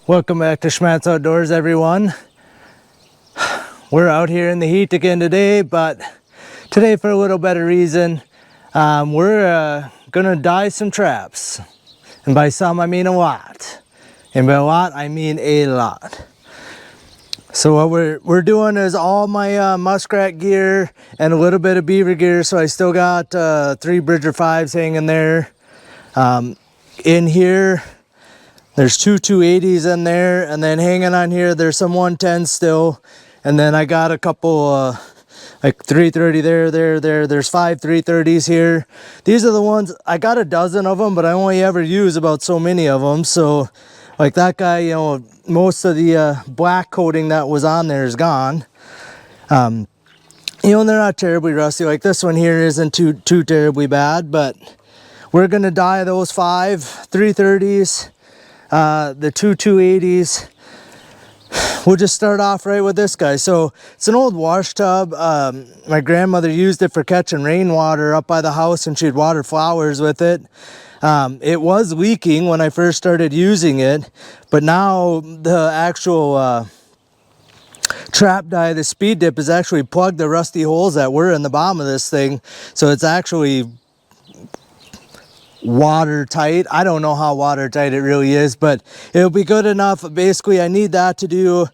Welcome back to Schmattz Outdoors, everyone. We're out here in the heat again today, but today for a little better reason. We're gonna dye some traps. And by some, I mean a lot. And by a lot, I mean a lot. So what we're doing is all my Muskrat gear and a little bit of Beaver gear. So I still got 3 Bridger 5s hanging there. In here, there's 2 280s in there, and then hanging on here, there's some 110s still. And then I got a couple, like 330 there. There's 5 330s here. These are the ones, I got a dozen of them, but I only ever use about so many of them. So like that guy, you know, most of the black coating that was on there is gone. You know, they're not terribly rusty. Like this one here isn't too terribly bad, but we're gonna dye those 5 330s. The 2 280s. We'll just start off right with this guy. So it's an old wash tub. My grandmother used it for catching rainwater up by the house, and she'd water flowers with it. It was leaking when I first started using it, but now the actual trap dye, the speed dip, has actually plugged the rusty holes that were in the bottom of this thing. So it's actually watertight. I don't know how watertight it really is, but it'll be good enough. Basically, I need that to do,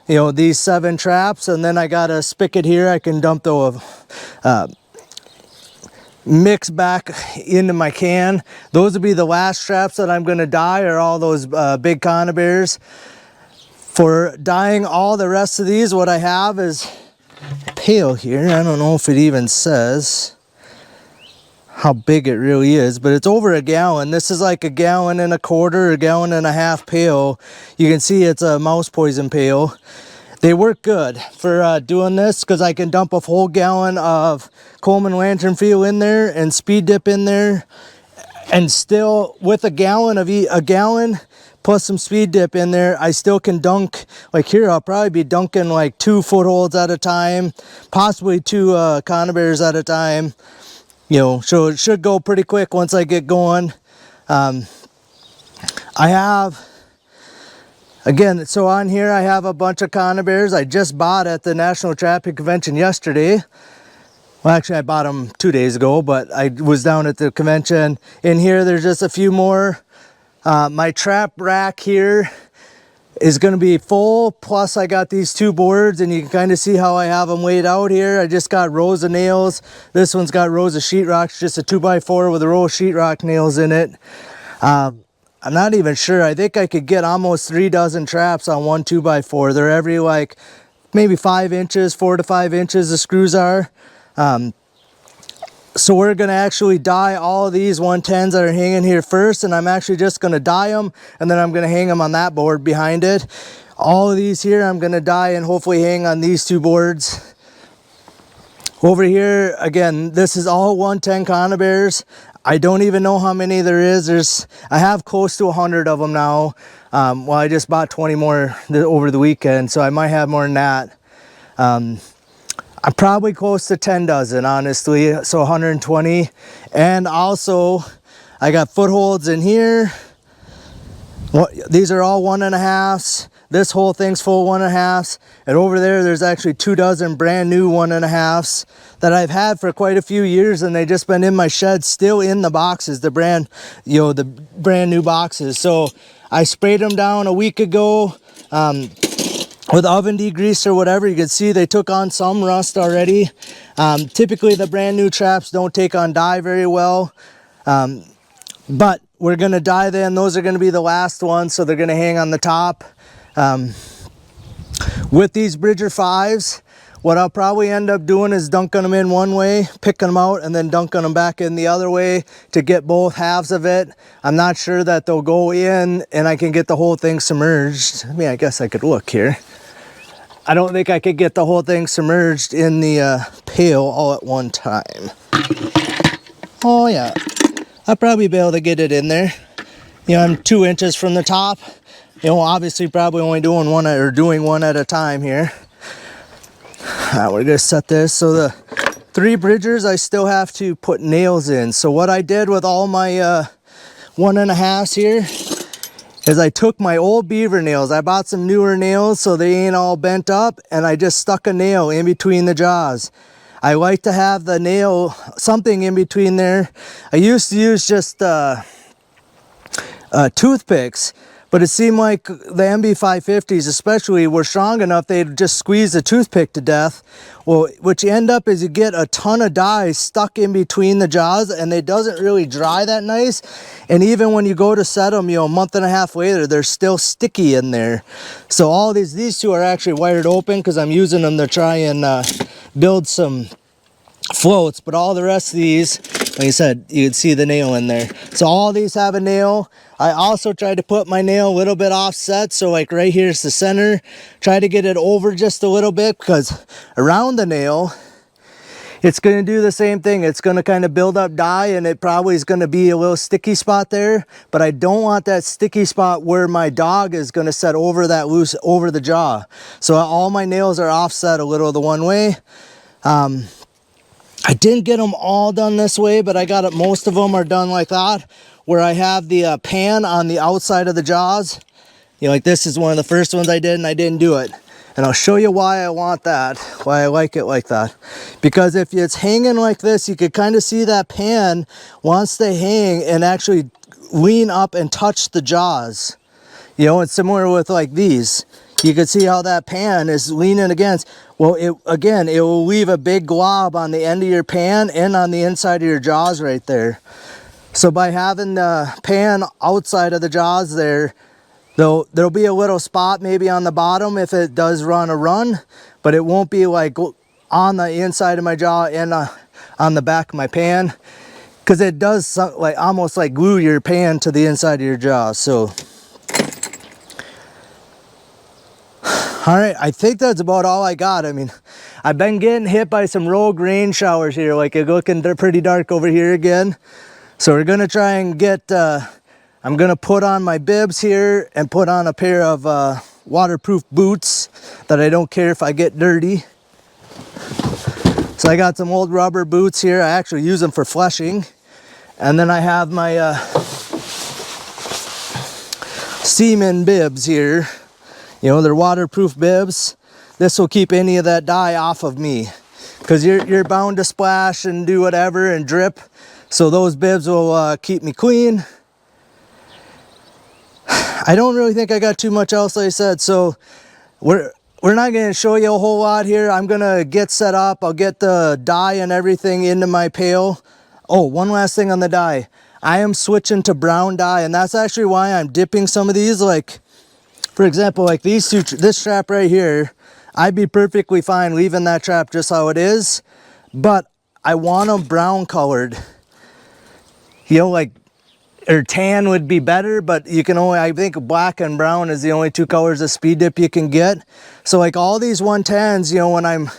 you know, these 7 traps, and then I got a spigot here. I can dump the mix back into my can. Those will be the last traps that I'm going to dye, are all those big conibears. For dyeing all the rest of these, what I have is a pail here. I don't know if it even says how big it really is, but it's over a gallon. This is like 1.25 gallons, 1.5 gallon pail. You can see it's a mouse poison pail. They work good for doing this, because I can dump a whole gallon of Coleman lantern fuel in there and speed dip in there, and still with a gallon plus some speed dip in there, I still can dunk. Like here, I'll probably be dunking like 2 footholds at a time, possibly 2 conibears at a time. You know, so it should go pretty quick once I get going. I have, again, so on here I have a bunch of conibears I just bought at the National Trapping Convention yesterday. Well, actually I bought them 2 days ago, but I was down at the convention. In here there's just a few more. My trap rack here is going to be full, plus I got these 2 boards, and you can kind of see how I have them laid out here. I just got rows of nails. This one's got rows of sheetrock, just a 2x4 with a row of sheetrock nails in it. I'm not even sure. I think I could get almost 3 dozen traps on one 2x4. They're every like maybe 5 inches, 4 to 5 inches the screws are. So we're going to actually dye all of these 110s that are hanging here first, and I'm actually just going to dye them, and then I'm going to hang them on that board behind it. All of these here I'm going to dye and hopefully hang on these 2 boards. Over here, again, this is all 110 conibears. I don't even know how many there is. I have close to 100 of them now. Well, I just bought 20 more over the weekend, so I might have more than that. I'm probably close to 10 dozen, honestly, so 120. And also, I got footholds in here. These are all 1.5s. This whole thing's full 1.5s. And over there, there's actually 2 dozen brand new 1.5s that I've had for quite a few years, and they've just been in my shed, still in the boxes, the brand new boxes. So I sprayed them down a week ago. With oven degrease or whatever. You can see they took on some rust already. Typically the brand new traps don't take on dye very well, but we're going to dye them. Those are going to be the last ones, so they're going to hang on the top. With these Bridger 5s, what I'll probably end up doing is dunking them in one way, picking them out, and then dunking them back in the other way to get both halves of it. I'm not sure that they'll go in and I can get the whole thing submerged. I mean, I guess I could look here. I don't think I could get the whole thing submerged in the pail all at one time. Oh yeah, I'll probably be able to get it in there. You know, I'm 2 inches from the top. You know, obviously probably only doing one at a time here. We're gonna set this. So the 3 bridgers I still have to put nails in. So what I did with all my 1.5s here is I took my old Beaver nails. I bought some newer nails so they ain't all bent up, and I just stuck a nail in between the jaws. I like to have the nail, something in between there. I used to use just toothpicks, but it seemed like the MB550s especially were strong enough they'd just squeeze the toothpick to death. Well, what you end up is you get a ton of dye stuck in between the jaws, and it doesn't really dry that nice. And even when you go to set them, you know, a month and a half later, they're still sticky in there. So all these two are actually wired open because I'm using them to try and build some floats, but all the rest of these, like I said, you can see the nail in there. So all these have a nail. I also tried to put my nail a little bit offset, so like right here's the center. Try to get it over just a little bit, because around the nail it's going to do the same thing. It's going to kind of build up dye, and it probably is going to be a little sticky spot there, but I don't want that sticky spot where my dog is going to set over that loose over the jaw. So all my nails are offset a little the one way. I didn't get them all done this way, but I got it. Most of them are done like that, where I have the pan on the outside of the jaws. You know, like this is one of the first ones I did, and I didn't do it. And I'll show you why I want that, why I like it like that. Because if it's hanging like this, you could kind of see that pan wants to hang and actually lean up and touch the jaws. You know, it's similar with like these. You can see how that pan is leaning against. Well, it will leave a big glob on the end of your pan and on the inside of your jaws right there. So by having the pan outside of the jaws there, there'll be a little spot maybe on the bottom if it does run a run, but it won't be like on the inside of my jaw and on the back of my pan, because it does like almost like glue your pan to the inside of your jaw. So all right, I think that's about all I got. I mean, I've been getting hit by some rogue rain showers here. Like it's looking pretty dark over here again. So we're gonna try and get, I'm gonna put on my bibs here and put on a pair of waterproof boots that I don't care if I get dirty. So I got some old rubber boots here. I actually use them for fleshing. And then I have my Seaman bibs here. You know, they're waterproof bibs. This will keep any of that dye off of me, because you're bound to splash and do whatever and drip. So those bibs will keep me clean. I don't really think I got too much else, like I said. So we're not going to show you a whole lot here. I'm going to get set up. I'll get the dye and everything into my pail. Oh, one last thing on the dye. I am switching to brown dye, and that's actually why I'm dipping some of these. Like, for example, like these two, this trap right here, I'd be perfectly fine leaving that trap just how it is, but I want them brown colored. You know, like, or tan would be better, but you can only, I think black and brown is the only two colors of speed dip you can get. So like all these 110s, you know, when I'm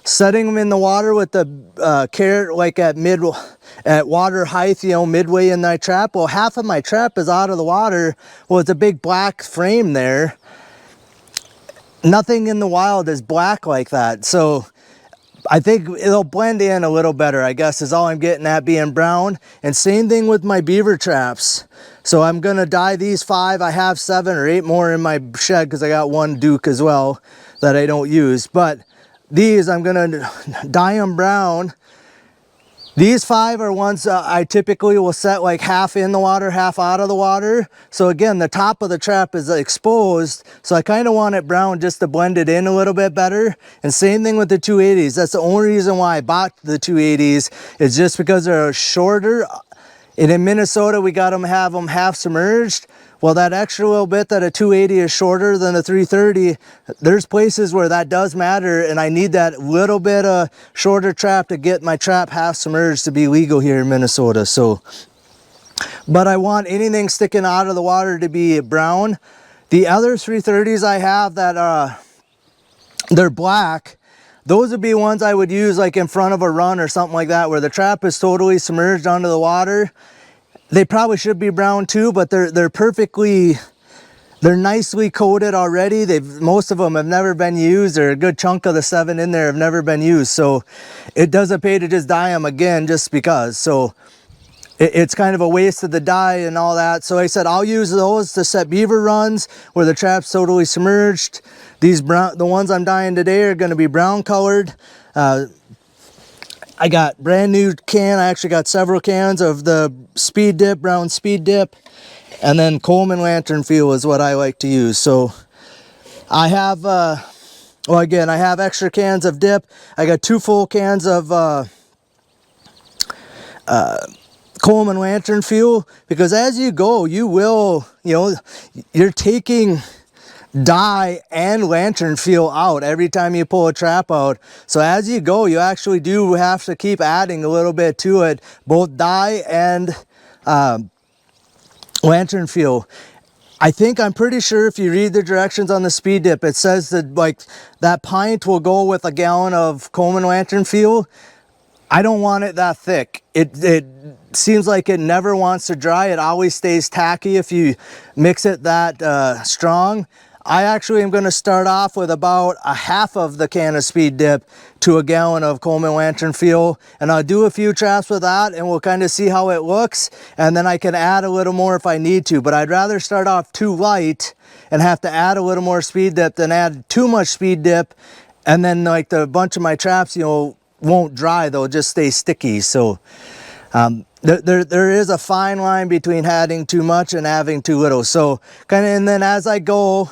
setting them in the water with the carrot, like at water height, you know, midway in my trap, well, half of my trap is out of the water. Well, it's a big black frame there. Nothing in the wild is black like that. So I think it'll blend in a little better, I guess, is all I'm getting at, being brown. And same thing with my beaver traps. So I'm gonna dye these 5. I have 7 or 8 more in my shed because I got one Duke as well that I don't use. But these, I'm gonna dye them brown. These 5 are ones I typically will set like half in the water, half out of the water. So again, the top of the trap is exposed. So I kind of want it brown just to blend it in a little bit better. And same thing with the 280s. That's the only reason why I bought the 280s, is just because they're shorter. And in Minnesota, we got them, have them half submerged. Well, that extra little bit that a 280 is shorter than a 330, there's places where that does matter, and I need that little bit of shorter trap to get my trap half submerged to be legal here in Minnesota. So, but I want anything sticking out of the water to be brown. The other 330s I have that they're black, those would be ones I would use like in front of a run or something like that, where the trap is totally submerged under the water. they probably should be brown too, but they're nicely coated already. Most of them have never been used, or a good chunk of the 7 in there have never been used. So it doesn't pay to just dye them again just because. So it's kind of a waste of the dye and all that. So I said I'll use those to set beaver runs where the trap's totally submerged. These brown, the ones I'm dyeing today are going to be brown colored. I got brand new can. I actually got several cans of the speed dip, brown speed dip, and then Coleman lantern fuel is what I like to use. So I have, well, again, I have extra cans of dip. I got 2 full cans of Coleman lantern fuel, because as you go, you will, you're taking dye and lantern fuel out every time you pull a trap out. So as you go, you actually do have to keep adding a little bit to it, both dye and lantern fuel. I'm pretty sure if you read the directions on the speed dip, it says that like that pint will go with a gallon of Coleman lantern fuel. I don't want it that thick. It seems like it never wants to dry. It always stays tacky if you mix it that strong. I actually am going to start off with about a half of the can of speed dip to a gallon of Coleman lantern fuel, and I'll do a few traps with that and we'll kind of see how it looks, and then I can add a little more if I need to. But I'd rather start off too light and have to add a little more speed dip than add too much speed dip, and then like the bunch of my traps, won't dry. They'll just stay sticky. So there is a fine line between adding too much and having too little. So and then as I go,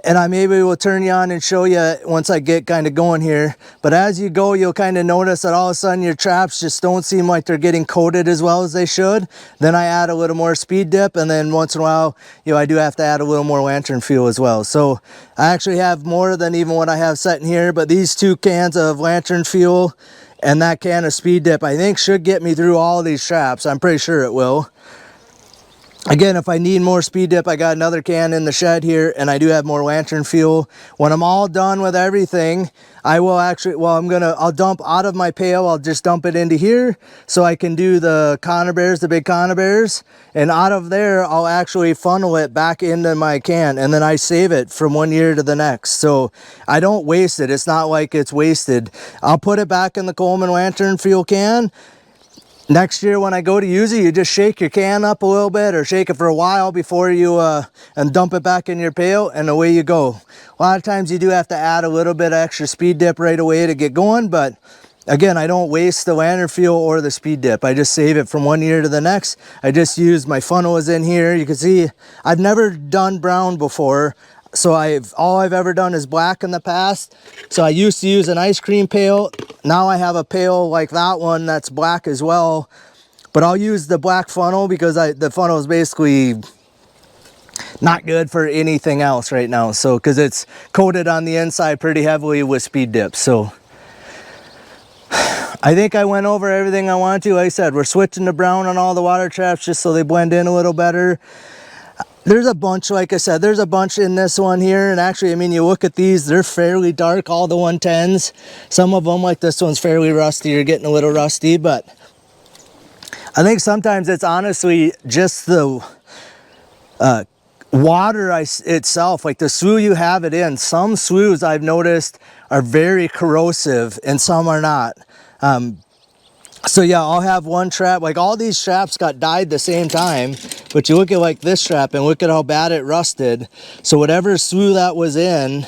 and I maybe will turn you on and show you once I get kind of going here, but as you go, you'll kind of notice that all of a sudden your traps just don't seem like they're getting coated as well as they should. Then I add a little more speed dip, and then once in a while, I do have to add a little more lantern fuel as well. So I actually have more than even what I have set in here, but these 2 cans of lantern fuel and that can of speed dip, I think should get me through all of these traps. I'm pretty sure it will. Again, if I need more speed dip, I got another can in the shed here, and I do have more lantern fuel. When I'm all done with everything, I will actually, I'll dump out of my pail. I'll just dump it into here so I can do the conibears, the big conibears. And out of there, I'll actually funnel it back into my can, and then I save it from one year to the next. So I don't waste it. It's not like it's wasted. I'll put it back in the Coleman lantern fuel can. Next year when I go to use it, you just shake your can up a little bit, or shake it for a while before you and dump it back in your pail, and away you go. A lot of times you do have to add a little bit of extra speed dip right away to get going, but again, I don't waste the lantern fuel or the speed dip. I just save it from one year to the next. I just use my funnel is in here. You can see I've never done brown before. So all I've ever done is black in the past. So I used to use an ice cream pail. Now I have a pail like that one that's black as well. But I'll use the black funnel because the funnel is basically not good for anything else right now. So because it's coated on the inside pretty heavily with speed dip. So I think I went over everything I wanted to. Like I said, we're switching to brown on all the water traps just so they blend in a little better. There's a bunch, like I said, there's a bunch in this one here. And actually, you look at these, they're fairly dark, all the 110s. Some of them, like this one's fairly rusty or getting a little rusty. But I think sometimes it's honestly just the water itself, like the slough you have it in. Some sloughs I've noticed are very corrosive and some are not. So yeah, I'll have one trap, like all these traps got dyed the same time, but you look at like this trap and look at how bad it rusted. So whatever slough that was in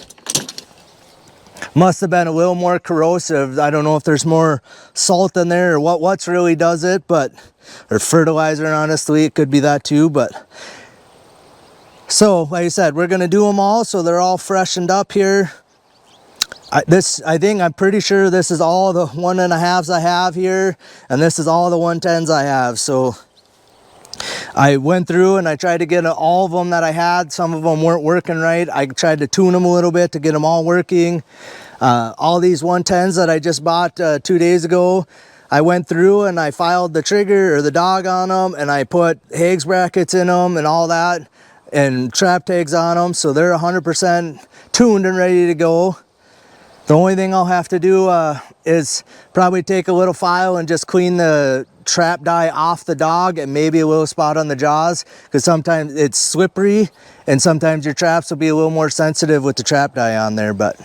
must have been a little more corrosive. I don't know if there's more salt in there or what's really does it, or fertilizer, honestly, it could be that too. But so like I said, we're gonna do them all so they're all freshened up here. I'm pretty sure this is all the 1.5s I have here, and this is all the 110s I have. So I went through and I tried to get all of them that I had. Some of them weren't working right. I tried to tune them a little bit to get them all working. All these 110s that I just bought 2 days ago, I went through and I filed the trigger or the dog on them, and I put Hague's brackets in them and all that, and trap tags on them, so they're 100% tuned and ready to go. The only thing I'll have to do is probably take a little file and just clean the trap dye off the dog and maybe a little spot on the jaws, because sometimes it's slippery and sometimes your traps will be a little more sensitive with the trap dye on there. But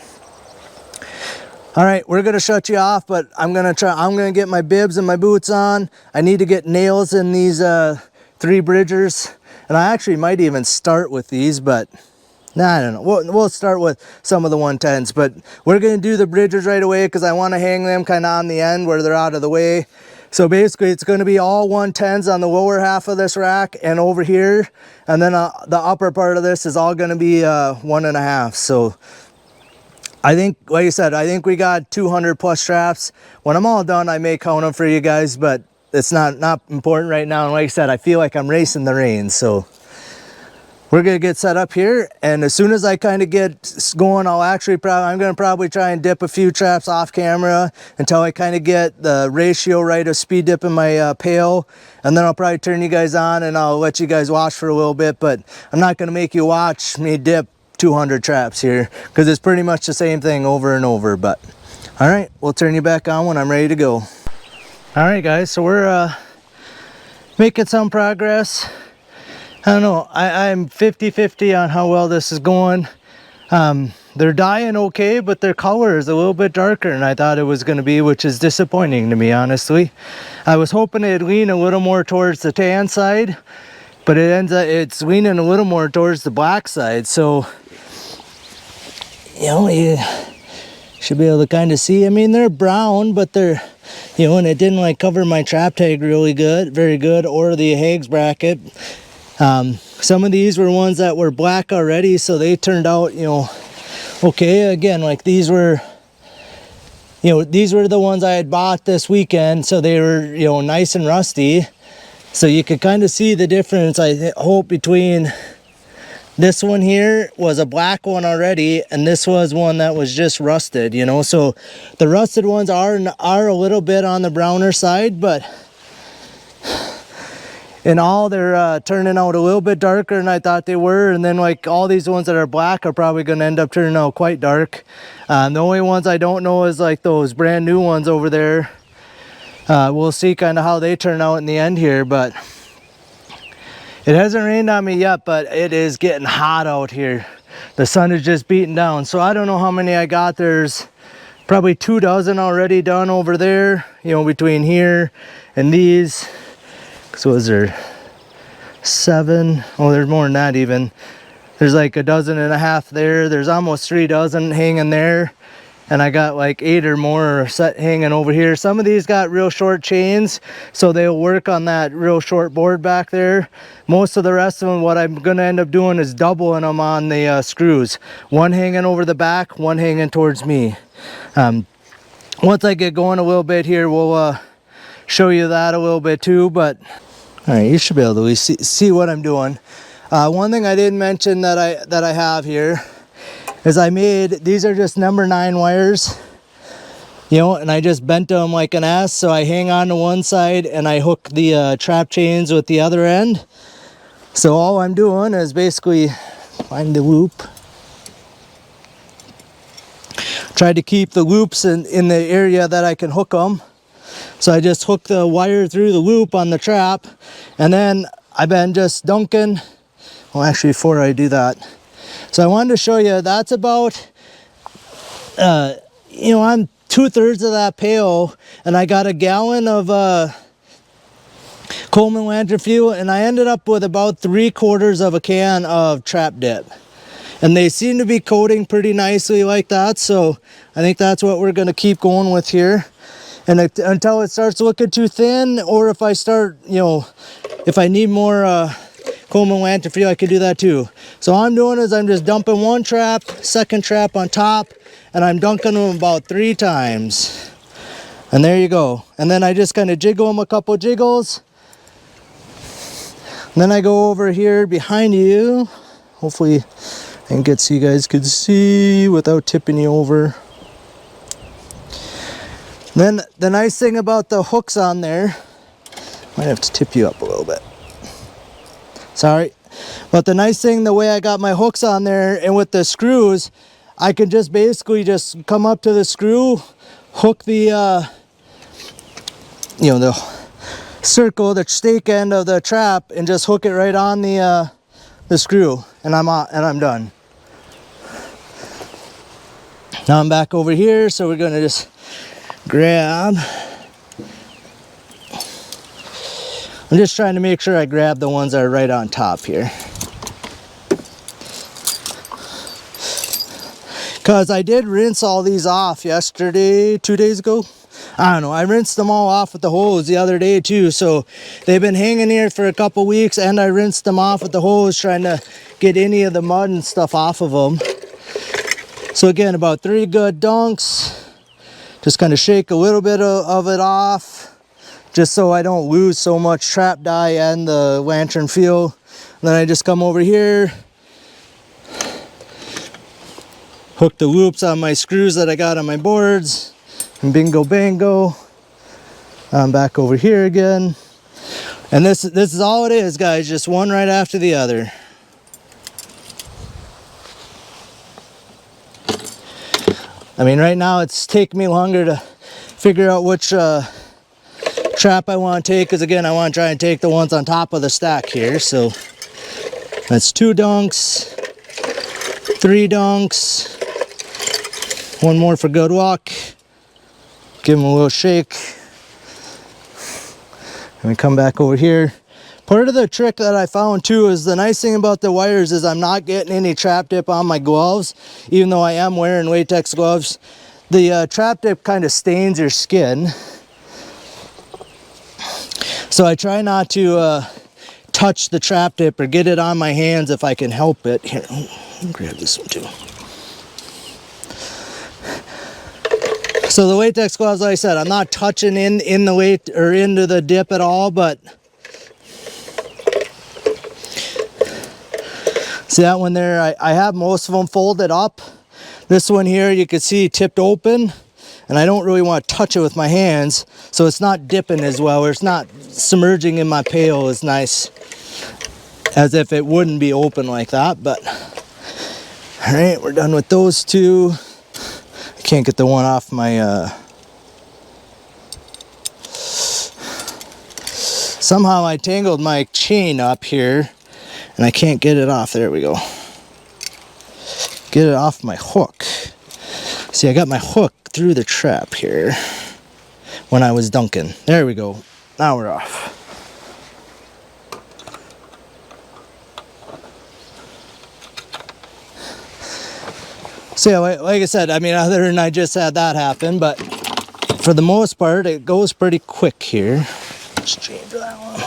all right, we're gonna shut you off, but I'm gonna get my bibs and my boots on. I need to get nails in these 3 bridgers, and I actually might even start with these, but nah, I don't know. We'll start with some of the 110s, but we're gonna do the bridgers right away because I want to hang them kind of on the end where they're out of the way. So basically it's going to be all 110s on the lower half of this rack and over here, and then the upper part of this is all going to be 1.5. So I think, like I said, I think we got 200 plus traps. When I'm all done, I may count them for you guys, but it's not important right now. And like I said, I feel like I'm racing the reins, so we're gonna get set up here, and as soon as I kind of get going, I'm gonna probably try and dip a few traps off camera until I kind of get the ratio right of speed dip in my pail, and then I'll probably turn you guys on and I'll let you guys watch for a little bit. But I'm not gonna make you watch me dip 200 traps here because it's pretty much the same thing over and over. But all right, we'll turn you back on when I'm ready to go. All right, guys, so we're making some progress. I don't know, I'm 50-50 on how well this is going. They're dying okay, but their color is a little bit darker than I thought it was going to be, which is disappointing to me, honestly. I was hoping it'd lean a little more towards the tan side, but it's leaning a little more towards the black side. So, you know, you should be able to kind of see. I mean, they're brown, but they're, you know, and it didn't like cover my trap tag very good, or the hags bracket. Some of these were ones that were black already, so they turned out, you know, okay. Again, like these were the ones I had bought this weekend, so they were, you know, nice and rusty. So you could kind of see the difference, I hope, between this one here was a black one already, and this was one that was just rusted, you know. So the rusted ones are a little bit on the browner side, but in all, they're turning out a little bit darker than I thought they were. And then like all these ones that are black are probably going to end up turning out quite dark. The only ones I don't know is like those brand new ones over there. We'll see kind of how they turn out in the end here, but it hasn't rained on me yet, but it is getting hot out here. The sun is just beating down. So I don't know how many I got. There's probably 2 dozen already done over there, you know, between here and these. So was there 7? Oh, there's more than that even. There's like 1.5 dozen there. There's almost 3 dozen hanging there. And I got like 8 or more set hanging over here. Some of these got real short chains, so they'll work on that real short board back there. Most of the rest of them, what I'm gonna end up doing is doubling them on the screws. One hanging over the back, one hanging towards me. Once I get going a little bit here, we'll show you that a little bit too. But all right, you should be able to see what I'm doing. One thing I didn't mention that I have here is these are just number 9 wires, you know, and I just bent them like an S. So I hang on to one side and I hook the trap chains with the other end. So all I'm doing is basically find the loop. Try to keep the loops in the area that I can hook them. So I just hook the wire through the loop on the trap, and then I've been just dunking. Well, actually, before I do that, so I wanted to show you that's about, you know, I'm 2/3 of that pail, and I got a gallon of Coleman lantern fuel, and I ended up with about 3/4 of a can of trap dip. And they seem to be coating pretty nicely like that, so I think that's what we're going to keep going with here. And until it starts looking too thin, or if I start, you know, if I need more Coleman lantern fuel, I could do that too. So all I'm doing is I'm just dumping one trap, second trap on top, and I'm dunking them about 3 times. And there you go. And then I just kind of jiggle them a couple jiggles. And then I go over here behind you. Hopefully I can get so you guys could see without tipping you over. Then the nice thing about the hooks on there, might have to tip you up a little bit. Sorry. But the nice thing, the way I got my hooks on there and with the screws, I can just basically just come up to the screw, hook the, you know, circle the stake end of the trap and just hook it right on the screw, and I'm done. Now I'm back over here, so we're gonna just grab. I'm just trying to make sure I grab the ones that are right on top here. Because I did rinse all these off yesterday, 2 days ago. I don't know, I rinsed them all off with the hose the other day too. So they've been hanging here for a couple weeks, and I rinsed them off with the hose trying to get any of the mud and stuff off of them. So again, about 3 good dunks. Just kind of shake a little bit of it off, just so I don't lose so much trap dye and the lantern feel. And then I just come over here, hook the loops on my screws that I got on my boards, and bingo bango. I'm back over here again. And this is all it is, guys, just one right after the other. I mean, right now it's taking me longer to figure out which trap I want to take, because again, I want to try and take the ones on top of the stack here. So that's 2 dunks, 3 dunks, 1 more for good luck. Give them a little shake, and we come back over here. Part of the trick that I found too is, the nice thing about the wires is I'm not getting any trap dip on my gloves, even though I am wearing latex gloves. The trap dip kind of stains your skin. So I try not to touch the trap dip or get it on my hands if I can help it. Here, I'll grab this one too. So the latex gloves, like I said, I'm not touching in the weight or into the dip at all, but see that one there, I have most of them folded up. This one here, you can see tipped open, and I don't really want to touch it with my hands, so it's not dipping as well, or it's not submerging in my pail as nice as if it wouldn't be open like that. But all right, we're done with those 2. I can't get the one off my somehow I tangled my chain up here and I can't get it off. There we go. Get it off my hook. See, I got my hook through the trap here when I was dunking. There we go. Now we're off. So yeah, like I said, I mean, other than I just had that happen, but for the most part, it goes pretty quick here. Let's change that one.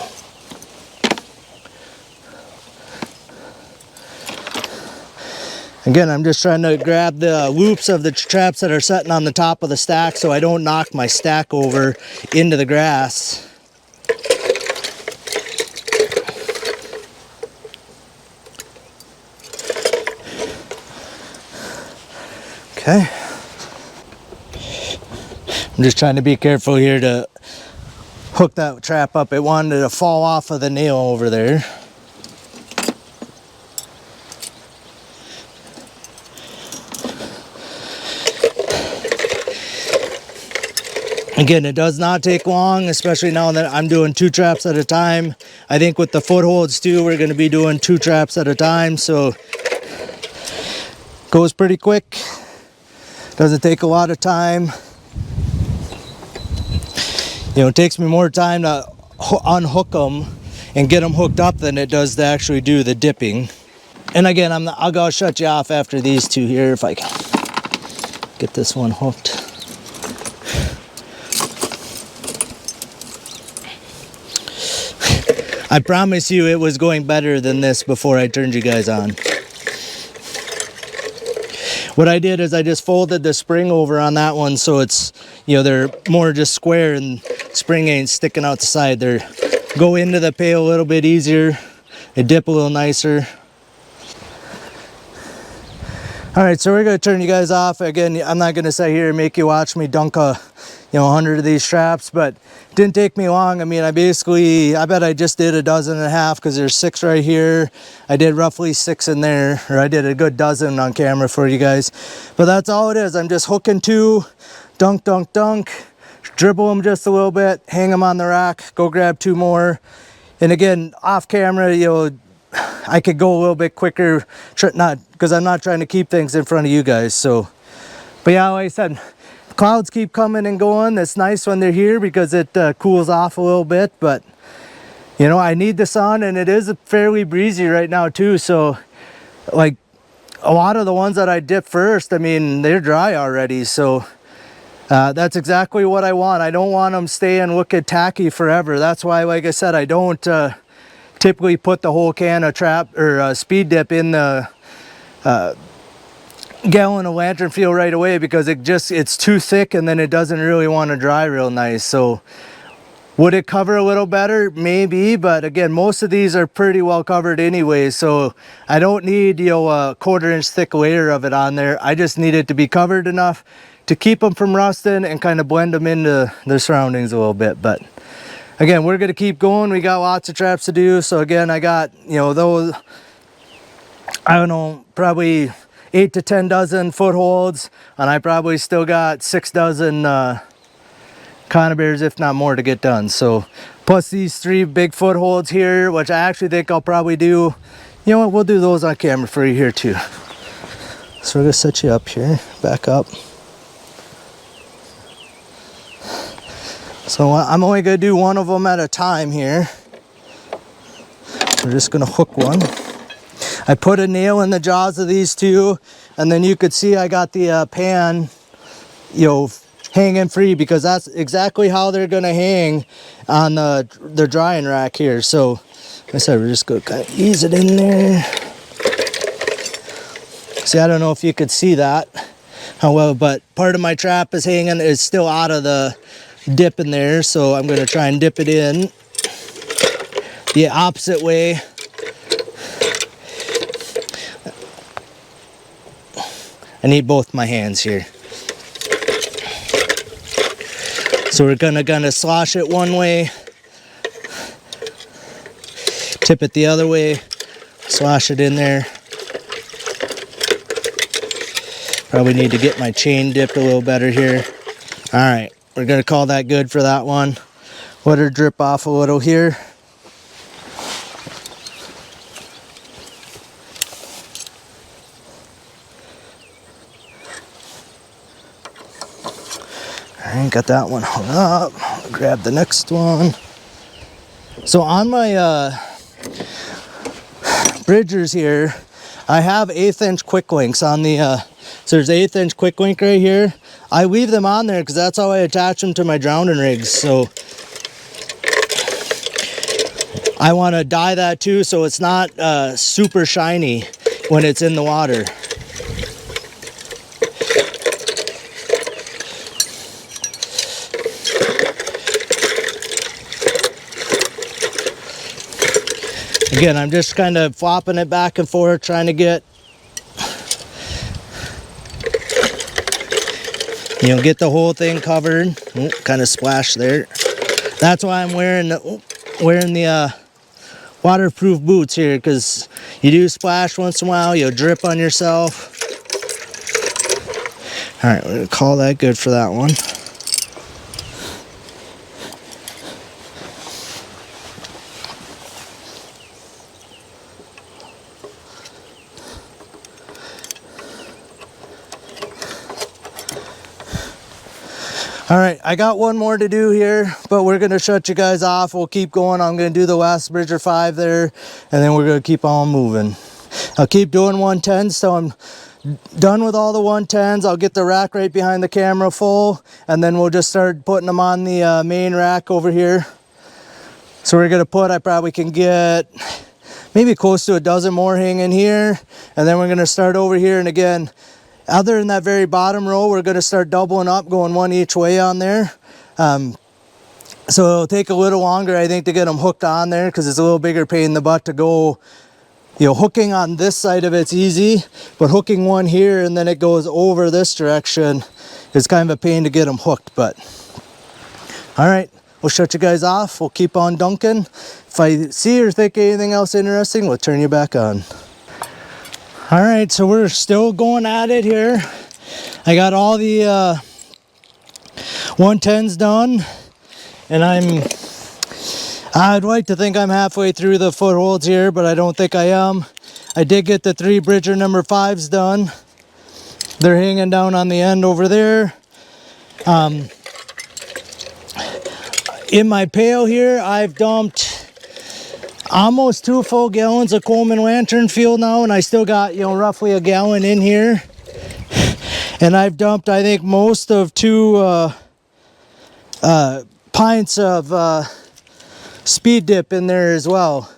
Again, I'm just trying to grab the loops of the traps that are sitting on the top of the stack so I don't knock my stack over into the grass. Okay. I'm just trying to be careful here to hook that trap up. It wanted to fall off of the nail over there. Again, it does not take long, especially now that I'm doing 2 traps at a time. I think with the footholds too, we're going to be doing 2 traps at a time, so goes pretty quick. Doesn't take a lot of time. You know, it takes me more time to unhook them and get them hooked up than it does to actually do the dipping. And again, I'll go shut you off after these 2 here if I can get this one hooked. I promise you it was going better than this before I turned you guys on. What I did is I just folded the spring over on that one so it's, you know, they're more just square and spring ain't sticking out the side. They go into the pail a little bit easier. They dip a little nicer. All right, so we're gonna turn you guys off. Again, I'm not gonna sit here and make you watch me dunk 100 of these traps, but it didn't take me long. I mean, I bet I just did 1.5 dozen because there's 6 right here. I did roughly 6 in there, or I did a good dozen on camera for you guys. But that's all it is. I'm just hooking 2, dunk, dunk, dunk, dribble them just a little bit, hang them on the rack, go grab 2 more. And again, off camera, you know, I could go a little bit quicker, not because I'm not trying to keep things in front of you guys. So, but yeah, like I said, clouds keep coming and going. It's nice when they're here because it cools off a little bit, but you know, I need the sun, and it is fairly breezy right now too. So like a lot of the ones that I dip first, I mean, they're dry already. So that's exactly what I want. I don't want them staying looking tacky forever. That's why, like I said, I don't typically put the whole can of trap or speed dip in the gallon of lantern fuel right away, because it's too thick and then it doesn't really want to dry real nice. So would it cover a little better? Maybe, but again, most of these are pretty well covered anyway, so I don't need, you know, a 1/4 inch thick layer of it on there. I just need it to be covered enough to keep them from rusting and kind of blend them into the surroundings a little bit. But again, we're going to keep going. We got lots of traps to do. So again, I got, you know, those, I don't know, probably 8 to 10 dozen footholds, and I probably still got 6 dozen conibears, if not more, to get done. So plus these 3 big footholds here, which I actually think I'll probably do, you know what, we'll do those on camera for you here too. So we're going to set you up here, back up. So I'm only going to do one of them at a time here. We're just going to hook one. I put a nail in the jaws of these 2, and then you could see I got the pan, you know, hanging free, because that's exactly how they're going to hang on the drying rack here. So like I said, we're just going to kind of ease it in there. See, I don't know if you could see that how well, but part of my trap is still out of the dip in there, so I'm going to try and dip it in the opposite way. I need both my hands here. So we're gonna slosh it one way, tip it the other way, slosh it in there. Probably need to get my chain dipped a little better here. All right. We're going to call that good for that one. Let her drip off a little here. All right, got that one hung up. Grab the next one. So on my bridgers here, I have 1/8 inch quick links on the, so there's 1/8 inch quick link right here. I leave them on there because that's how I attach them to my drowning rigs. So I want to dye that too, so it's not super shiny when it's in the water. Again, I'm just kind of flopping it back and forth, trying to get, you know, get the whole thing covered. Oh, kind of splash there. That's why I'm wearing the waterproof boots here, because you do splash once in a while, you'll drip on yourself. All right, we're gonna call that good for that one. All right, I got one more to do here, but we're gonna shut you guys off. We'll keep going. I'm gonna do the last bridger 5 there, and then we're gonna keep on moving. I'll keep doing 110s till I'm done with all the 110s. I'll get the rack right behind the camera full, and then we'll just start putting them on the main rack over here. So we're gonna I probably can get maybe close to a dozen more hanging here, and then we're gonna start over here. And again, other than that very bottom row, we're going to start doubling up, going one each way on there. So it'll take a little longer, I think, to get them hooked on there, because it's a little bigger pain in the butt to go, you know, hooking on this side of it's easy, but hooking one here and then it goes over this direction is kind of a pain to get them hooked. But all right, we'll shut you guys off. We'll keep on dunking. If I see or think anything else interesting, we'll turn you back on. All right, so we're still going at it here. I got all the 110's done, and I'd like to think I'm halfway through the footholds here, but I don't think I am. I did get the 3 Bridger number 5s done. They're hanging down on the end over there. In my pail here, I've dumped almost 2 full gallons of Coleman lantern fuel now, and I still got, roughly a gallon in here. And I've dumped, I think, most of 2 pints of speed dip in there as well.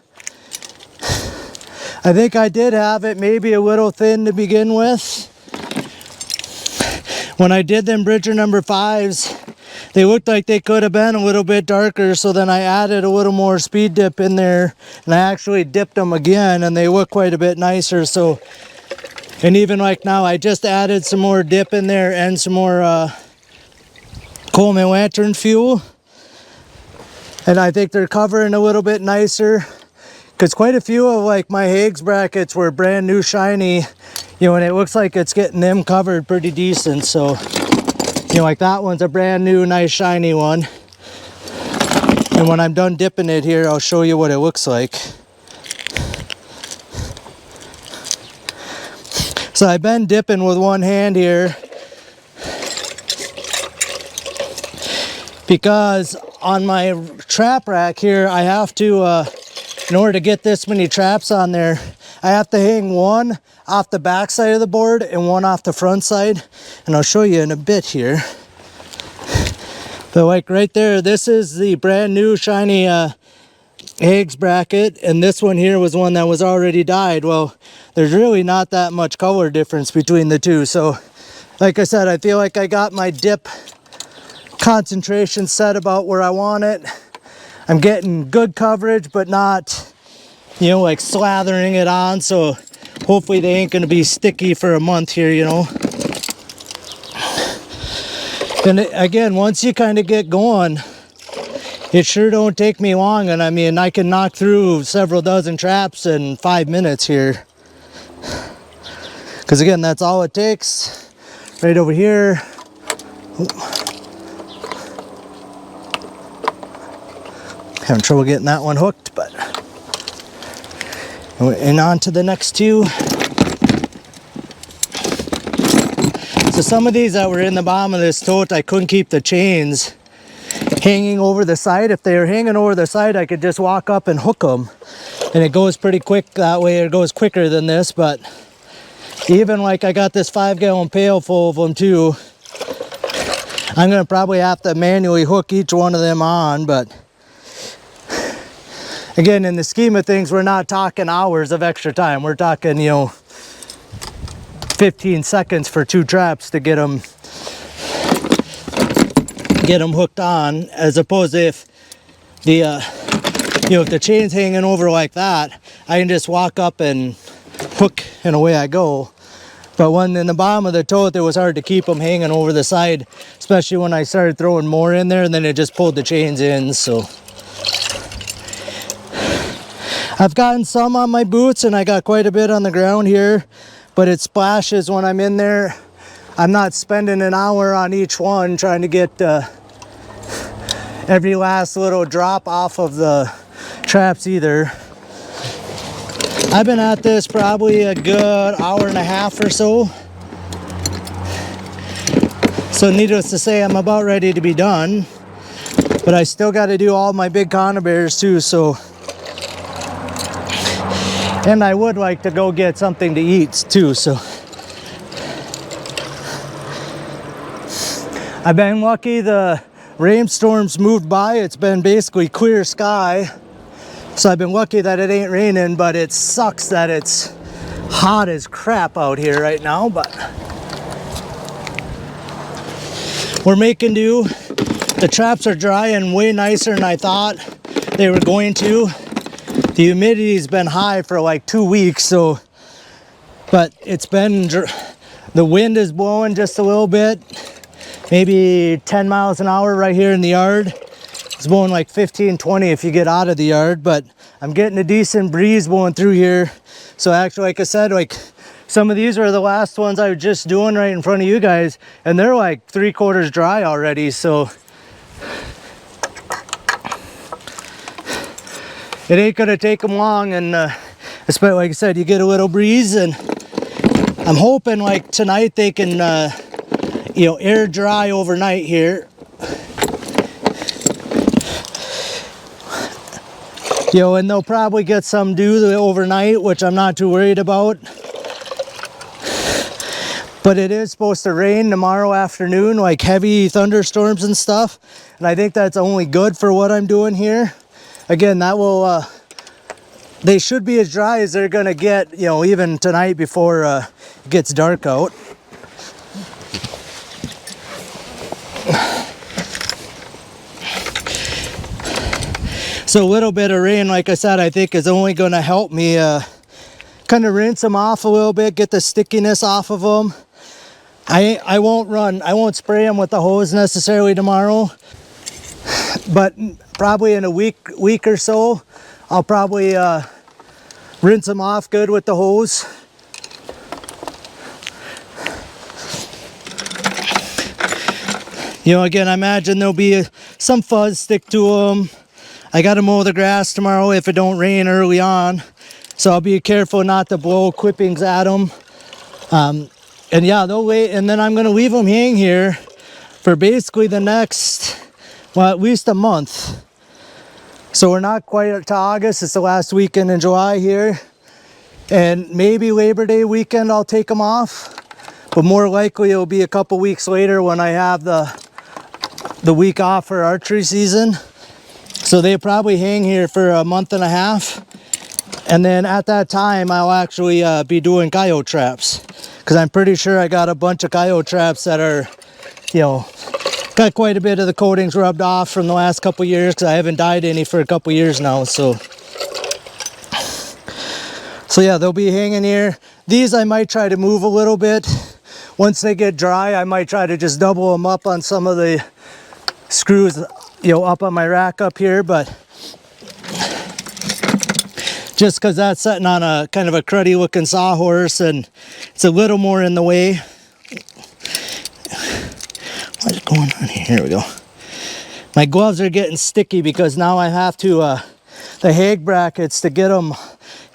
I think I did have it maybe a little thin to begin with. When I did them Bridger number 5s, they looked like they could have been a little bit darker, so then I added a little more speed dip in there, and I actually dipped them again, and they look quite a bit nicer. So, and even like now, I just added some more dip in there and some more Coleman lantern fuel, and I think they're covering a little bit nicer, because quite a few of like my Hagues brackets were brand new shiny, and it looks like it's getting them covered pretty decent. So, like that one's a brand new, nice, shiny one. And when I'm done dipping it here, I'll show you what it looks like. So I've been dipping with one hand here, because on my trap rack here, I have to, in order to get this many traps on there, I have to hang one off the back side of the board and one off the front side, and I'll show you in a bit here. But like right there, this is the brand new shiny Hagues bracket, and this one here was one that was already dyed. Well, there's really not that much color difference between the two. So like I said, I feel like I got my dip concentration set about where I want it. I'm getting good coverage, but not, like slathering it on. So hopefully they ain't gonna be sticky for a month here, And again, once you kind of get going, it sure don't take me long. And I mean, I can knock through several dozen traps in 5 minutes here. Because again, that's all it takes. Right over here. Having trouble getting that one hooked, but and on to the next 2. So some of these that were in the bottom of this tote, I couldn't keep the chains hanging over the side. If they were hanging over the side, I could just walk up and hook them, and it goes pretty quick that way. It goes quicker than this. But even like I got this 5-gallon pail full of them too. I'm gonna probably have to manually hook each one of them on, but again, in the scheme of things, we're not talking hours of extra time. We're talking, 15 seconds for 2 traps to get them hooked on, as opposed to if the if the chain's hanging over like that, I can just walk up and hook and away I go. But when in the bottom of the tote, it was hard to keep them hanging over the side, especially when I started throwing more in there, and then it just pulled the chains in. So I've gotten some on my boots, and I got quite a bit on the ground here, but it splashes when I'm in there. I'm not spending an hour on each one trying to get every last little drop off of the traps either. I've been at this probably a good hour and a half or so. So needless to say, I'm about ready to be done, but I still got to do all my big conibears too. So, and I would like to go get something to eat too. So I've been lucky. The rainstorms moved by. It's been basically clear sky. So I've been lucky that it ain't raining, but it sucks that it's hot as crap out here right now. But we're making do. The traps are drying way nicer than I thought they were going to. The humidity's been high for like 2 weeks, so, but it's been, the wind is blowing just a little bit, maybe 10 miles an hour right here in the yard. It's blowing like 15, 20 if you get out of the yard, but I'm getting a decent breeze blowing through here. So actually, like I said, like Some of these were the last ones I was just doing right in front of you guys, and they're like 3/4 dry already, so it ain't gonna take them long. And especially, like I said, you get a little breeze, and I'm hoping like tonight they can you know, air dry overnight here. You know, and they'll probably get some dew overnight, which I'm not too worried about. But it is supposed to rain tomorrow afternoon, like heavy thunderstorms and stuff. And I think that's only good for what I'm doing here. Again, that will, they should be as dry as they're gonna get, you know, even tonight before it gets dark out. So a little bit of rain, like I said, I think is only gonna help me kind of rinse them off a little bit, get the stickiness off of them. I won't spray them with the hose necessarily tomorrow, but probably in a week or so, I'll probably rinse them off good with the hose. You know, again, I imagine there'll be some fuzz stick to them. I got to mow the grass tomorrow if it don't rain early on, so I'll be careful not to blow clippings at them. And yeah, they'll wait, and then I'm going to leave them hang here for basically the next, well, at least a month. So we're not quite to August. It's the last weekend in July here. And maybe Labor Day weekend I'll take them off. But more likely it'll be a couple weeks later when I have the week off for archery season. So they probably hang here for a month and a half. And then at that time, I'll actually be doing coyote traps. Because I'm pretty sure I got a bunch of coyote traps that are, you know, got quite a bit of the coatings rubbed off from the last couple years, because I haven't dyed any for a couple years now. So yeah, they'll be hanging here. These I might try to move a little bit. Once they get dry, I might try to just double them up on some of the screws, you know, up on my rack up here. But just because that's sitting on a kind of a cruddy looking sawhorse and it's a little more in the way. What's going on here? Here we go. My gloves are getting sticky because now I have to, the hag brackets, to get them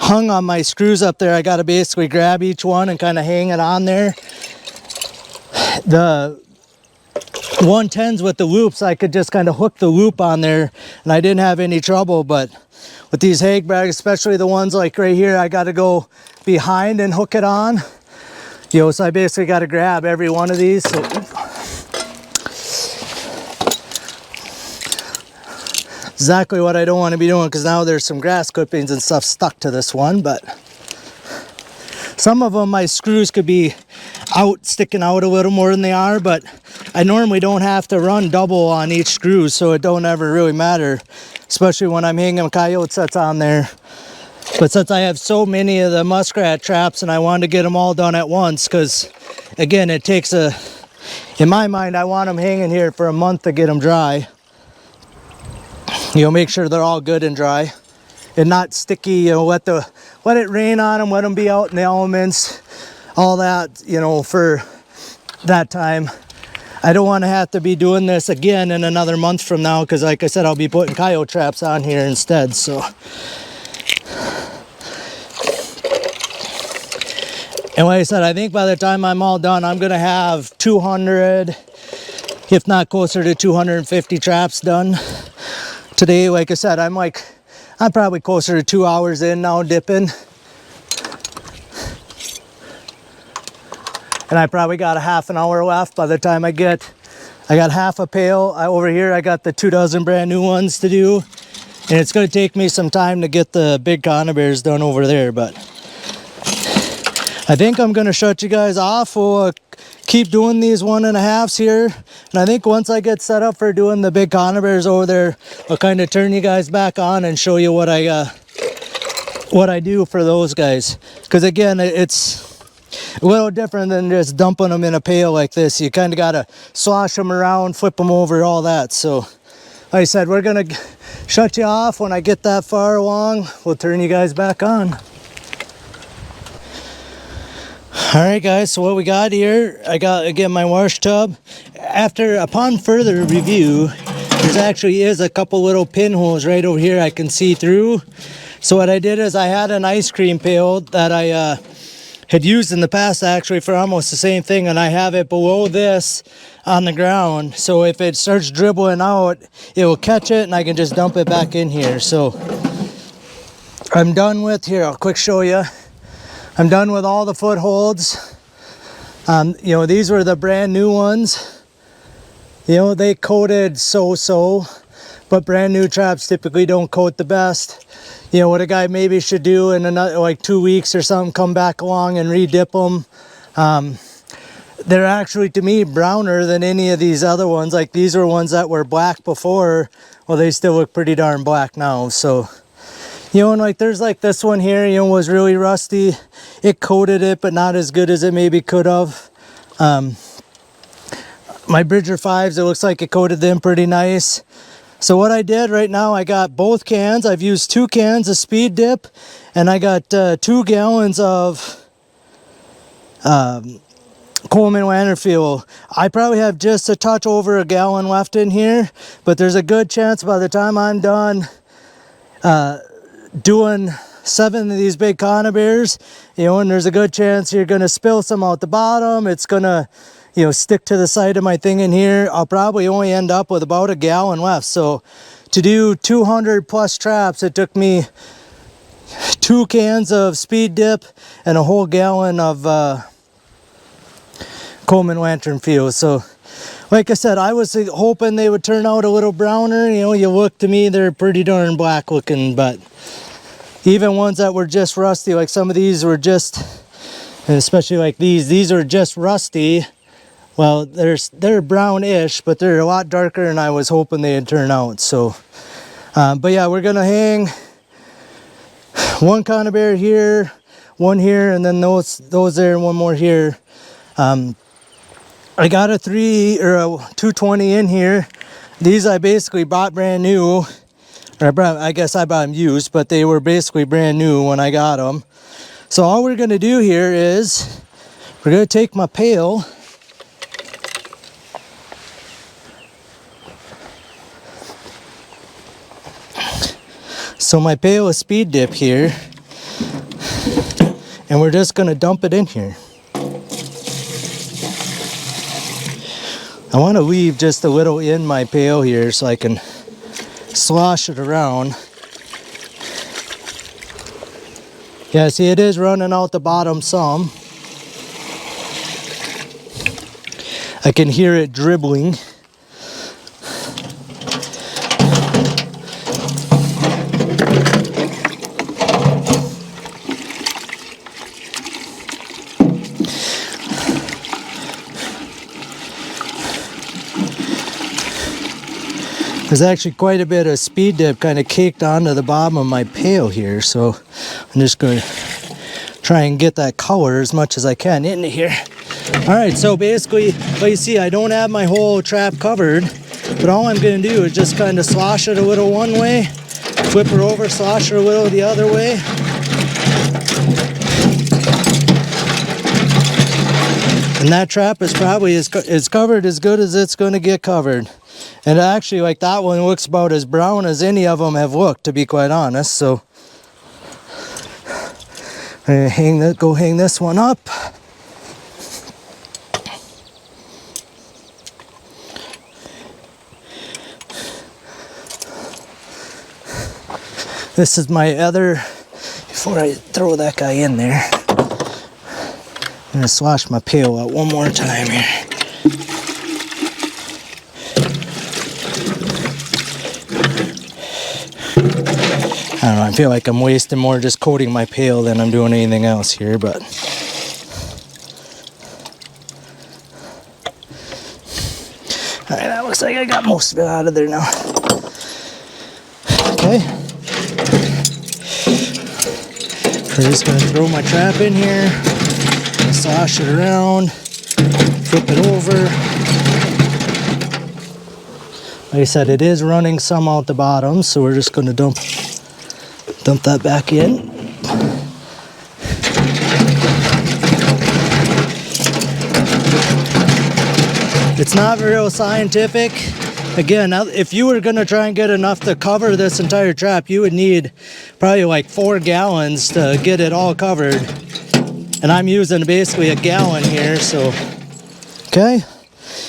hung on my screws up there, I got to basically grab each one and kind of hang it on there. The 110s with the loops, I could just kind of hook the loop on there and I didn't have any trouble, but with these hag brackets, especially the ones like right here, I got to go behind and hook it on. You know, so I basically got to grab every one of these. So exactly what I don't want to be doing, because now there's some grass clippings and stuff stuck to this one. But some of them, my screws could be sticking out a little more than they are, but I normally don't have to run double on each screw, so it don't ever really matter, especially when I'm hanging coyote sets on there. But since I have so many of the muskrat traps and I wanted to get them all done at once, because again, it takes in my mind, I want them hanging here for a month to get them dry. You know, make sure they're all good and dry and not sticky. You know, let it rain on them, let them be out in the elements, all that, you know, for that time. I don't want to have to be doing this again in another month from now, because like I said, I'll be putting coyote traps on here instead. So, and like I said, I think by the time I'm all done, I'm going to have 200, if not closer to 250 traps done. Today, like I said, I'm probably closer to 2 hours in now dipping. And I probably got a half an hour left by the time I got half a pail. Over here, I got the 2 dozen brand new ones to do. And it's going to take me some time to get the big conibears done over there. But I think I'm going to shut you guys off. We'll keep doing these 1.5s here. And I think once I get set up for doing the big conibears over there, I'll kind of turn you guys back on and show you what I do for those guys. Because again, it's a little different than just dumping them in a pail like this. You kind of got to slosh them around, flip them over, all that. So like I said, we're going to shut you off. When I get that far along, we'll turn you guys back on. All right, guys, so what we got here, I got, again, my wash tub. Upon further review, there's actually is a couple little pinholes right over here I can see through. So what I did is I had an ice cream pail that I had used in the past actually for almost the same thing, and I have it below this on the ground. So if it starts dribbling out, it will catch it and I can just dump it back in here. So I'm done with, here, I'll quick show you. I'm done with all the footholds. You know, these were the brand new ones. You know, they coated so-so, but brand new traps typically don't coat the best. You know, what a guy maybe should do in another, like 2 weeks or something, come back along and re-dip them. They're actually, to me, browner than any of these other ones. Like, these were ones that were black before. Well, they still look pretty darn black now, so. You know, and like there's like this one here, you know, was really rusty. It coated it, but not as good as it maybe could have. My Bridger 5s, it looks like it coated them pretty nice. So what I did right now, I got both cans. I've used 2 cans of Speed Dip, and I got 2 gallons of Coleman Lantern Fuel. I probably have just a touch over a gallon left in here, but there's a good chance by the time I'm done doing 7 of these big conibears, you know, and there's a good chance you're going to spill some out the bottom. It's going to, you know, stick to the side of my thing in here. I'll probably only end up with about a gallon left. So to do 200 plus traps, it took me 2 cans of Speed Dip and a whole gallon of Coleman Lantern Fuel. So like I said, I was hoping they would turn out a little browner. You know, you look, to me, they're pretty darn black looking, but even ones that were just rusty, like some of these were just, and especially like these are just rusty. Well, they're brownish, but they're a lot darker than I was hoping they'd turn out. So, but yeah, we're gonna hang 1 conibear here, 1 here, and then those there, and 1 more here. I got a 220 in here. These I basically bought brand new. I guess I bought them used, but they were basically brand new when I got them. So all we're going to do here is we're going to take my pail. So my pail is Speed Dip here, and we're just going to dump it in here. I want to leave just a little in my pail here so I can slosh it around. Yeah, see, it is running out the bottom some. I can hear it dribbling. There's actually quite a bit of Speed Dip kind of caked onto the bottom of my pail here, so I'm just going to try and get that color as much as I can into here. Alright, so basically, what you see, I don't have my whole trap covered, but all I'm going to do is just kind of slosh it a little one way, flip her over, slosh her a little the other way. And that trap is probably as covered as good as it's going to get covered. And actually, like, that one looks about as brown as any of them have looked, to be quite honest. So I'm gonna go hang this one up. This is my other, before I throw that guy in there, I'm gonna slosh my pail out one more time here. I don't know, I feel like I'm wasting more just coating my pail than I'm doing anything else here, but alright, that looks like I got most of it out of there now. Okay. We're just gonna throw my trap in here, slosh it around, flip it over. Like I said, it is running some out the bottom, so we're just gonna dump that back in. It's not real scientific. Again, if you were gonna try and get enough to cover this entire trap, you would need probably like 4 gallons to get it all covered. And I'm using basically a gallon here, so. Okay,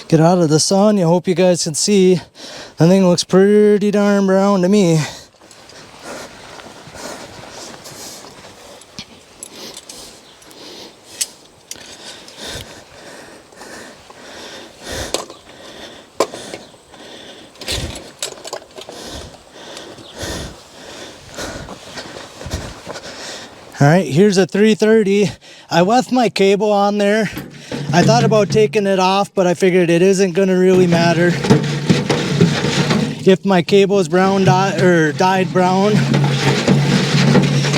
get out of the sun. I hope you guys can see. That thing looks pretty darn brown to me. All right, here's a 330. I left my cable on there. I thought about taking it off, but I figured it isn't gonna really matter. If my cable is dyed brown,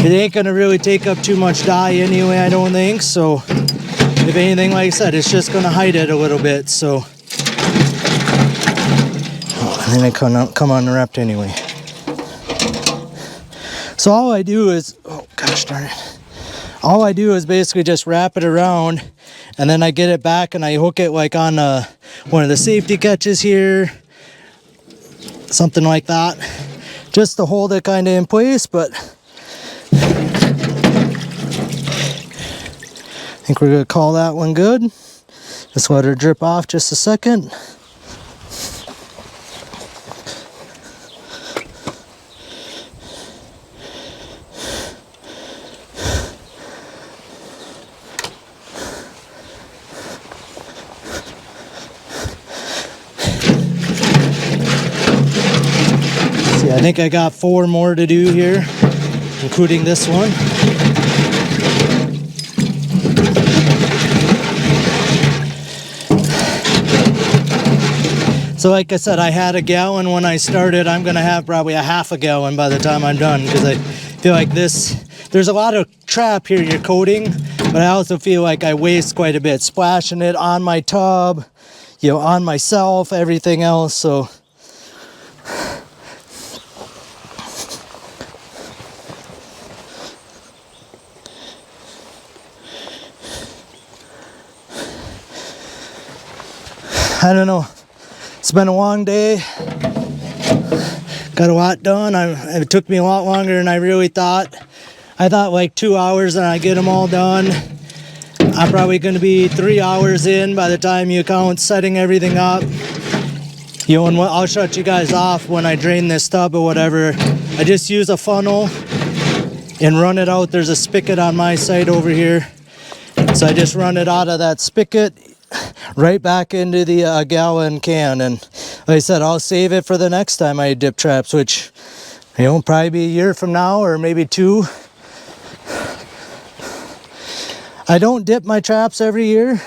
it ain't gonna really take up too much dye anyway, I don't think. So if anything, like I said, it's just gonna hide it a little bit, so. Oh, and then it come unwrapped anyway. So all I do is, oh gosh darn it. All I do is basically just wrap it around, and then I get it back and I hook it like on one of the safety catches here. Something like that. Just to hold it kind of in place, but I think we're gonna call that one good. Just let her drip off just a second. I think I got 4 more to do here, including this one. So like I said, I had a gallon when I started. I'm gonna have probably a half a gallon by the time I'm done, because I feel like there's a lot of trap here you're coating, but I also feel like I waste quite a bit splashing it on my tub, you know, on myself, everything else, so. I don't know. It's been a long day. Got a lot done. It took me a lot longer than I really thought. I thought like 2 hours and I get them all done. I'm probably going to be 3 hours in by the time you count setting everything up. You know, and I'll shut you guys off when I drain this tub or whatever. I just use a funnel and run it out. There's a spigot on my side over here. So I just run it out of that spigot right back into the gallon can, and like I said, I'll save it for the next time I dip traps, which, you know, probably be a year from now or maybe 2. I don't dip my traps every year.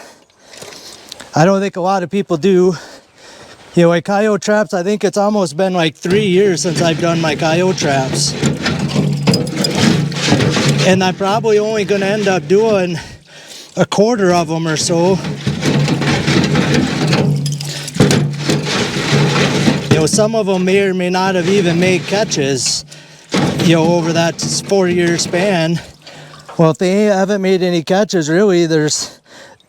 I don't think a lot of people do. You know, like coyote traps, I think it's almost been like 3 years since I've done my coyote traps, and I'm probably only going to end up doing a quarter of them or so. You know, some of them may or may not have even made catches, you know, over that 4-year span. Well, if they haven't made any catches, really, there's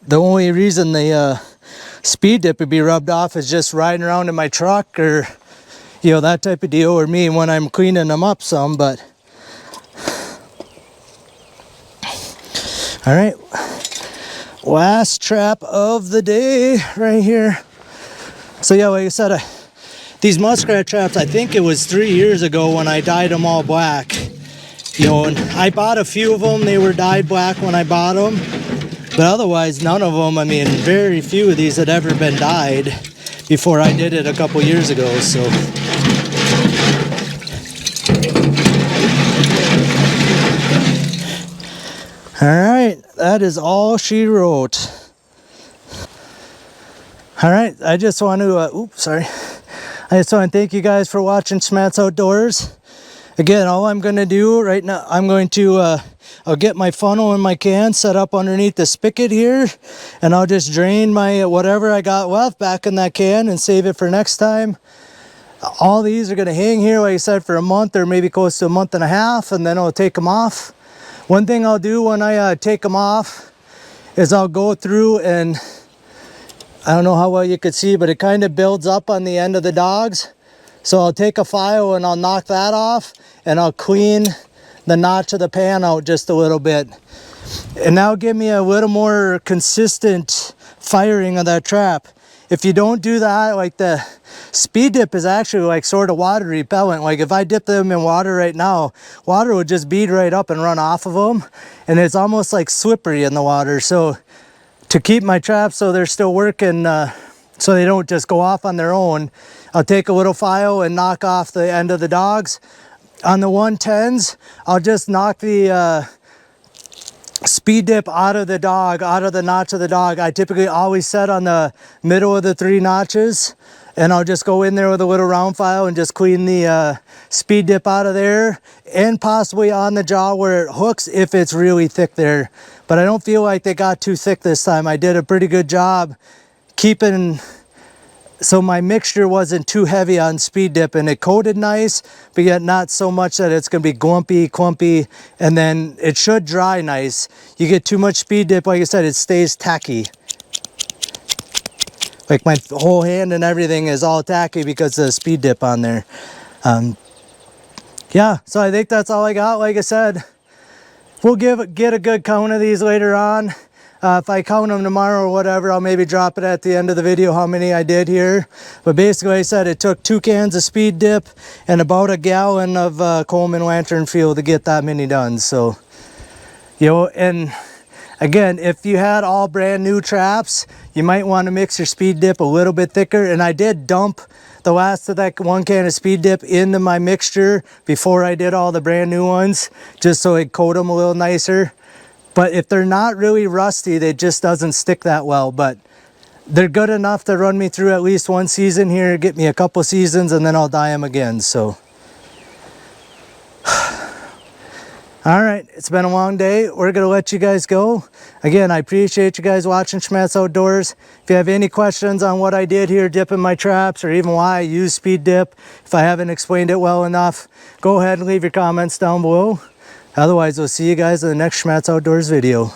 the only reason the speed dip would be rubbed off is just riding around in my truck, or, you know, that type of deal, or me when I'm cleaning them up some. But all right, last trap of the day right here. So yeah, like I said, these muskrat traps, I think it was 3 years ago when I dyed them all black. You know, and I bought a few of them. They were dyed black when I bought them. But otherwise, none of them, I mean, very few of these had ever been dyed before I did it a couple years ago, so. All right, that is all she wrote. All right, I just want to, I just want to thank you guys for watching Schmattz Outdoors. Again, all I'm going to do right now, I'm going to, I'll get my funnel in my can set up underneath the spigot here, and I'll just drain my whatever I got left back in that can and save it for next time. All these are going to hang here, like I said, for a month or maybe close to a month and a half, and then I'll take them off. One thing I'll do when I take them off is I'll go through and I don't know how well you could see, but it kind of builds up on the end of the dogs. So I'll take a file and I'll knock that off, and I'll clean the notch of the pan out just a little bit. And that'll give me a little more consistent firing of that trap. If you don't do that, like the speed dip is actually like sort of water repellent. Like if I dip them in water right now, water would just bead right up and run off of them. And it's almost like slippery in the water. So to keep my traps so they're still working, so they don't just go off on their own, I'll take a little file and knock off the end of the dogs. On the 110s, I'll just knock the speed dip out of the dog, out of the notch of the dog. I typically always set on the middle of the 3 notches, and I'll just go in there with a little round file and just clean the speed dip out of there, and possibly on the jaw where it hooks if it's really thick there. But I don't feel like they got too thick this time. I did a pretty good job keeping so my mixture wasn't too heavy on speed dip, and it coated nice, but yet not so much that it's going to be glumpy, clumpy, and then it should dry nice. You get too much speed dip, like I said, it stays tacky. Like my whole hand and everything is all tacky because of the speed dip on there. Yeah, so I think that's all I got. Like I said, we'll get a good count of these later on. If I count them tomorrow or whatever, I'll maybe drop it at the end of the video how many I did here. But basically, like I said, it took 2 cans of speed dip and about a gallon of Coleman lantern fuel to get that many done. So, you know, and again, if you had all brand new traps, you might want to mix your speed dip a little bit thicker. And I did dump the last of that 1 can of speed dip into my mixture before I did all the brand new ones, just so it coat them a little nicer. But if they're not really rusty, they just doesn't stick that well. But they're good enough to run me through at least 1 season here, get me a couple seasons, and then I'll dye them again. So, all right, it's been a long day. We're going to let you guys go. Again, I appreciate you guys watching Schmattz Outdoors. If you have any questions on what I did here dipping my traps, or even why I use speed dip, if I haven't explained it well enough, go ahead and leave your comments down below. Otherwise, we'll see you guys in the next Schmattz Outdoors video.